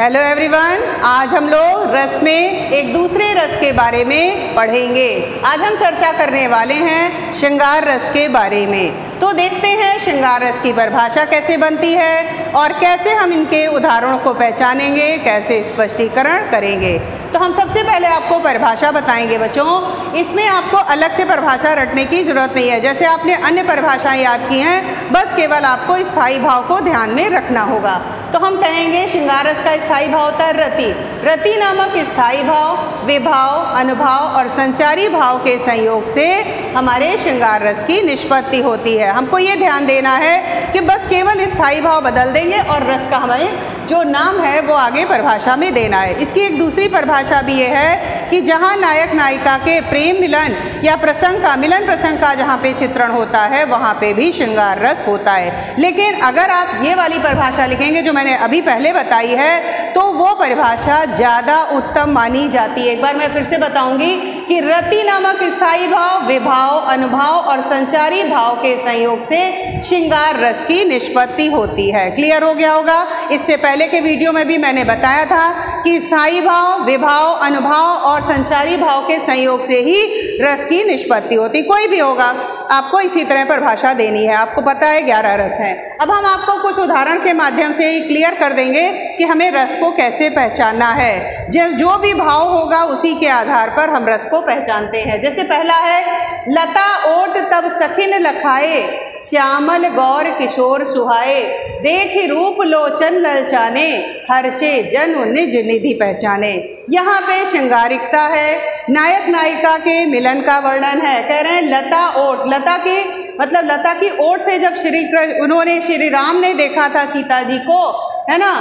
Hello everyone, आज हम लोग रस में एक दूसरे रस के बारे में पढ़ेंगे। आज हम चर्चा करने वाले हैं श्रृंगार रस के बारे में। तो देखते हैं श्रृंगार रस की परिभाषा कैसे बनती है और कैसे हम इनके उदाहरणों को पहचानेंगे, कैसे स्पष्टीकरण करेंगे। तो हम सबसे पहले आपको परिभाषा बताएंगे बच्चों। इसमें आपको अलग से परिभाषा रटने की जरूरत नहीं है, जैसे आपने अन्य परिभाषाएं याद की हैं, बस केवल आपको स्थायी भाव को ध्यान में रखना होगा। तो हम कहेंगे श्रृंगार रस का स्थायी भाव होता है रति। रति नामक स्थायी भाव, विभाव, अनुभाव और संचारी भाव के संयोग से हमारे श्रृंगार रस की निष्पत्ति होती है। हमको ये ध्यान देना है कि बस केवल स्थायी भाव बदल देंगे और रस का हमें जो नाम है वो आगे परिभाषा में देना है। इसकी एक दूसरी परिभाषा भी ये है कि जहाँ नायक नायिका के प्रेम मिलन या प्रसंग का मिलन प्रसंग का जहाँ पे चित्रण होता है वहाँ पे भी श्रृंगार रस होता है। लेकिन अगर आप ये वाली परिभाषा लिखेंगे जो मैंने अभी पहले बताई है तो वो परिभाषा ज़्यादा उत्तम मानी जाती है। एक बार मैं फिर से बताऊंगी कि रति नामक स्थायी भाव, विभाव, अनुभाव और संचारी भाव के संयोग से श्रृंगार रस की निष्पत्ति होती है। क्लियर हो गया होगा। इससे पहले के वीडियो में भी मैंने बताया था कि स्थायी भाव, विभाव, अनुभाव और संचारी भाव के संयोग से ही रस की निष्पत्ति होती। कोई भी होगा, आपको इसी तरह परिभाषा देनी है। आपको पता है 11 रस हैं। अब हम आपको कुछ उदाहरण के माध्यम से ही क्लियर कर देंगे कि हमें रस को कैसे पहचानना है। जो भी भाव होगा उसी के आधार पर हम रस को पहचानते हैं। जैसे पहला है लता ओट तब सखिन लखाए, श्यामल गौर किशोर सुहाए, देख रूप लोचन ललचाने, हर्षे जनु निज निधि पहचाने। यहाँ पे श्रृंगारिकता है, नायक नायिका के मिलन का वर्णन है। कह रहे हैं लता ओट, लता की मतलब लता की ओट से जब उन्होंने श्री राम ने देखा था सीता जी को, है ना,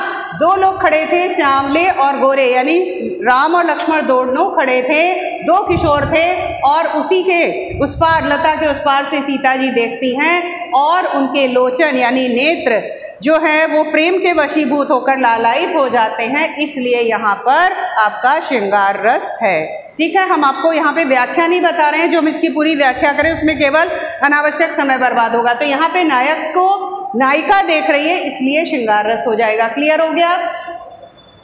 दो लोग खड़े थे श्यामले और गोरे, यानी राम और लक्ष्मण दोनों खड़े थे, दो किशोर थे और उसी के उस पार, लता के उस पार से सीता जी देखती हैं और उनके लोचन यानी नेत्र जो है वो प्रेम के वशीभूत होकर लालायित हो जाते हैं। इसलिए यहाँ पर आपका श्रृंगार रस है। ठीक है, हम आपको यहाँ पे व्याख्या नहीं बता रहे हैं, जो हम इसकी पूरी व्याख्या करें उसमें केवल अनावश्यक समय बर्बाद होगा। तो यहाँ पे नायक को नायिका देख रही है इसलिए श्रृंगार रस हो जाएगा। क्लियर हो गया।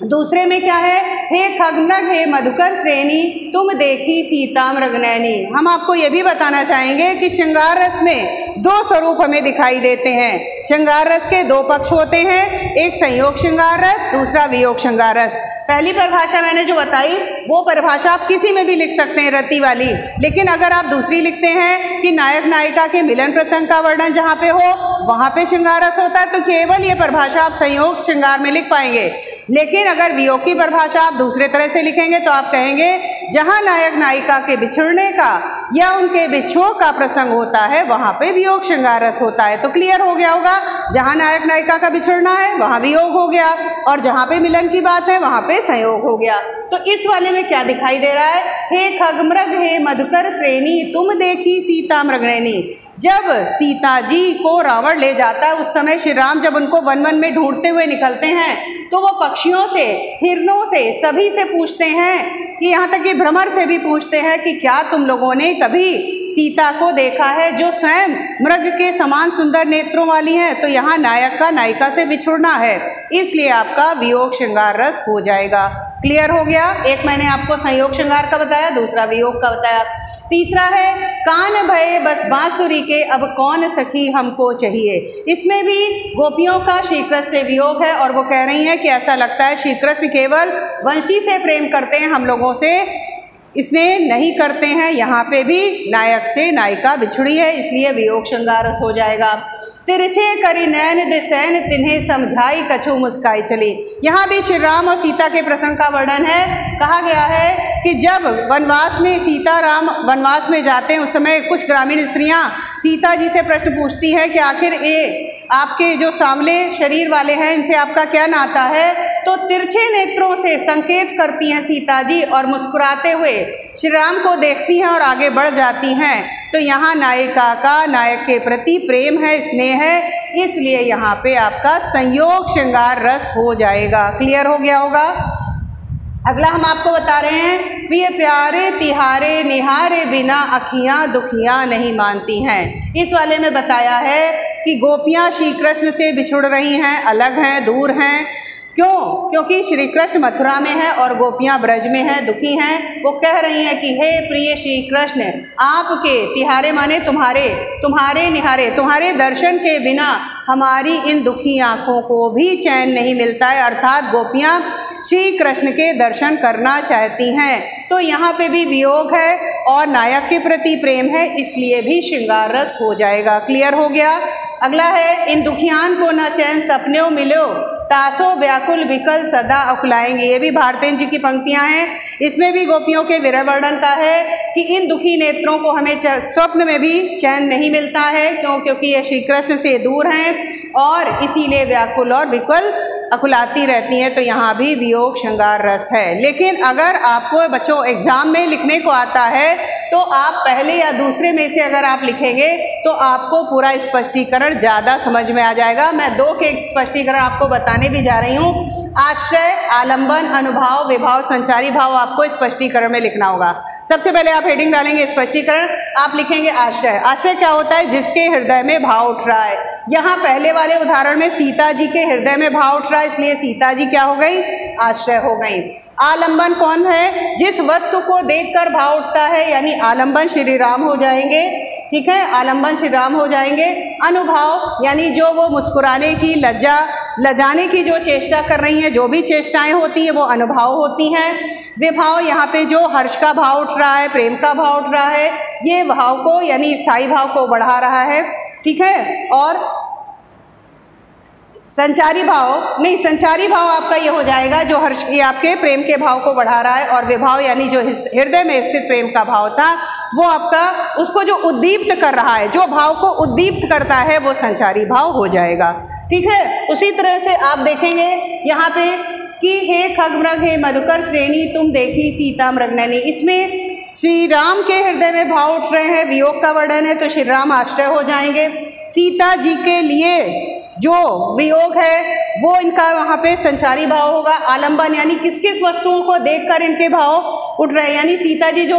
दूसरे में क्या है, हे खगनग हे मधुकर श्रेणी, तुम देखी सीता मृगनयनी। हम आपको ये भी बताना चाहेंगे कि श्रृंगार रस में दो स्वरूप हमें दिखाई देते हैं। श्रृंगार रस के दो पक्ष होते हैं, एक संयोग श्रृंगार रस, दूसरा वियोग श्रृंगार रस। पहली परिभाषा मैंने जो बताई वो परिभाषा आप किसी में भी लिख सकते हैं, रति वाली। लेकिन अगर आप दूसरी लिखते हैं कि नायक नायिका के मिलन प्रसंग का वर्णन जहाँ पे हो वहाँ पे श्रृंगार रस होता है, तो केवल ये परिभाषा आप संयोग श्रृंगार में लिख पाएंगे। लेकिन अगर वियोग की परिभाषा आप दूसरे तरह से लिखेंगे तो आप कहेंगे जहाँ नायक नायिका के बिछड़ने का या उनके विछोह का प्रसंग होता है वहाँ पे वियोग श्रृंगार रस होता है। तो क्लियर हो गया होगा, जहाँ नायक नायिका का बिछड़ना है वहाँ वियोग हो गया और जहाँ पे मिलन की बात है वहाँ पे संयोग हो गया। तो इस वाले में क्या दिखाई दे रहा है, हे खगमृग हे मधुकर श्रेणी, तुम देखी सीता मृगनयनी। जब सीता जी को रावण ले जाता है उस समय श्री राम जब उनको वन वन में ढूंढते हुए निकलते हैं तो वो पक्षियों से, हिरणों से, सभी से पूछते हैं कि यहाँ तक कि भ्रमर से भी पूछते हैं कि क्या तुम लोगों ने कभी सीता को देखा है जो स्वयं मृग के समान सुंदर नेत्रों वाली है। तो यहाँ नायक का नायिका से बिछुड़ना है, इसलिए आपका वियोग श्रृंगार रस हो जाएगा। क्लियर हो गया। एक मैंने आपको संयोग श्रृंगार का बताया, दूसरा वियोग का बताया। तीसरा है कान भये बस बांसुरी के, अब कौन सखी हमको चाहिए। इसमें भी गोपियों का श्री कृष्ण से वियोग है और वो कह रही हैं कि ऐसा लगता है श्री कृष्ण केवल वंशी से प्रेम करते हैं, हम लोगों से इसने नहीं करते हैं। यहाँ पे भी नायक से नायिका बिछुड़ी है इसलिए वियोग श्रृंगार रस हो जाएगा। तिरछे करी नैन दिसैन तिन्हें समझाई कछु मुस्काई चली। यहाँ भी श्री राम और सीता के प्रसंग का वर्णन है। कहा गया है कि जब वनवास में सीता राम वनवास में जाते हैं उस समय कुछ ग्रामीण स्त्रियाँ सीता जी से प्रश्न पूछती हैं कि आखिर ये आपके जो सांवले शरीर वाले हैं इनसे आपका क्या नाता है। तो तिरछे नेत्रों से संकेत करती हैं सीता जी और मुस्कुराते हुए श्री राम को देखती हैं और आगे बढ़ जाती हैं। तो यहाँ नायिका का नायक के प्रति प्रेम है, स्नेह है, इसलिए यहाँ पे आपका संयोग श्रृंगार रस हो जाएगा। क्लियर हो गया होगा। अगला हम आपको बता रहे हैं, प्रिय प्यारे तिहारे निहारे बिना अखियाँ दुखियाँ नहीं मानती हैं। इस वाले में बताया है कि गोपियाँ श्री कृष्ण से बिछुड़ रही हैं, अलग हैं, दूर हैं, क्यों? क्योंकि श्री कृष्ण मथुरा में है और गोपियां ब्रज में हैं, दुखी हैं। वो कह रही हैं कि हे प्रिय श्री कृष्ण, आपके तिहारे माने तुम्हारे, तुम्हारे निहारे, तुम्हारे दर्शन के बिना हमारी इन दुखी आँखों को भी चैन नहीं मिलता है। अर्थात गोपियाँ श्री कृष्ण के दर्शन करना चाहती हैं। तो यहाँ पे भी वियोग है और नायक के प्रति प्रेम है, इसलिए भी श्रृंगार रस हो जाएगा। क्लियर हो गया? अगला है, इन दुखियान को न चैन सपने मिलो, तासो व्याकुल विकल सदा अकुलाएंगे। ये भी भारतेंद्र जी की पंक्तियां हैं। इसमें भी गोपियों के विरह वर्णन का है कि इन दुखी नेत्रों को हमें स्वप्न में भी चैन नहीं मिलता है। क्यों? क्योंकि ये श्री कृष्ण से दूर हैं और इसीलिए व्याकुल और विकल अकुलाती रहती हैं। तो यहाँ भी वियोग श्रृंगार रस है। लेकिन अगर आपको बच्चों एग्जाम में लिखने को आता है तो आप पहले या दूसरे में से अगर आप लिखेंगे तो आपको पूरा स्पष्टीकरण ज़्यादा समझ में आ जाएगा। मैं 2 के स्पष्टीकरण आपको बताने भी जा रही हूँ। आश्रय, आलंबन, अनुभाव, विभाव, संचारी भाव आपको स्पष्टीकरण में लिखना होगा। सबसे पहले आप हेडिंग डालेंगे स्पष्टीकरण, आप लिखेंगे आश्रय। आश्रय क्या होता है? जिसके हृदय में भाव उठ रहा है। यहाँ पहले वाले उदाहरण में सीता जी के हृदय में भाव उठ रहा है, इसलिए सीता जी क्या हो गई? आश्रय हो गई। आलंबन कौन है? जिस वस्तु को देखकर भाव उठता है, यानी आलंबन श्री राम हो जाएंगे। ठीक है, आलंबन श्री राम हो जाएंगे। अनुभाव यानी जो वो मुस्कुराने की, लजाने की जो चेष्टा कर रही हैं, जो भी चेष्टाएं होती हैं वो अनुभाव होती हैं। विभाव यहाँ पे जो हर्ष का भाव उठ रहा है, प्रेम का भाव उठ रहा है, ये भाव को यानी स्थायी भाव को बढ़ा रहा है। ठीक है, और संचारी भाव नहीं, संचारी भाव आपका ये हो जाएगा जो हर्ष, ये आपके प्रेम के भाव को बढ़ा रहा है। और विभाव यानी जो हृदय में स्थित प्रेम का भाव था वो आपका उसको जो उद्दीप्त कर रहा है, जो भाव को उद्दीप्त करता है वो संचारी भाव हो जाएगा। ठीक है, उसी तरह से आप देखेंगे यहाँ पे कि हे खगमृग हे मधुकर श्रेणी तुम देखी सीता मृगनयनी। इसमें श्री राम के हृदय में भाव उठ रहे हैं, वियोग का वर्णन है, तो श्री राम आश्रय हो जाएंगे। सीता जी के लिए जो वियोग है वो इनका वहाँ पे संचारी भाव होगा। आलंबन यानी किस किस वस्तुओं को देखकर इनके भाव उठ रहे हैं, यानी सीता जी जो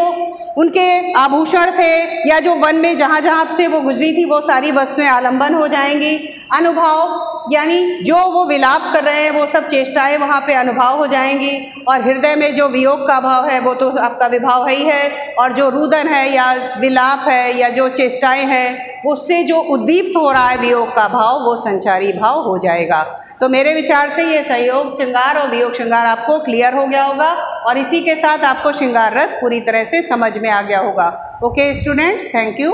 उनके आभूषण थे या जो वन में जहाँ जहाँ से वो गुजरी थी वो सारी वस्तुएं आलंबन हो जाएंगी। अनुभाव यानी जो वो विलाप कर रहे हैं वो सब चेष्टाएं वहाँ पे अनुभाव हो जाएंगी। और हृदय में जो वियोग का भाव है वो तो आपका विभाव ही है। और जो रुदन है या विलाप है या जो चेष्टाएं हैं उससे जो उद्दीप्त हो रहा है वियोग का भाव वो संचारी भाव हो जाएगा। तो मेरे विचार से ये संयोग श्रृंगार और वियोग श्रृंगार आपको क्लियर हो गया होगा और इसी के साथ आपको श्रृंगार रस पूरी तरह से समझ में आ गया होगा। Okay students, thank you.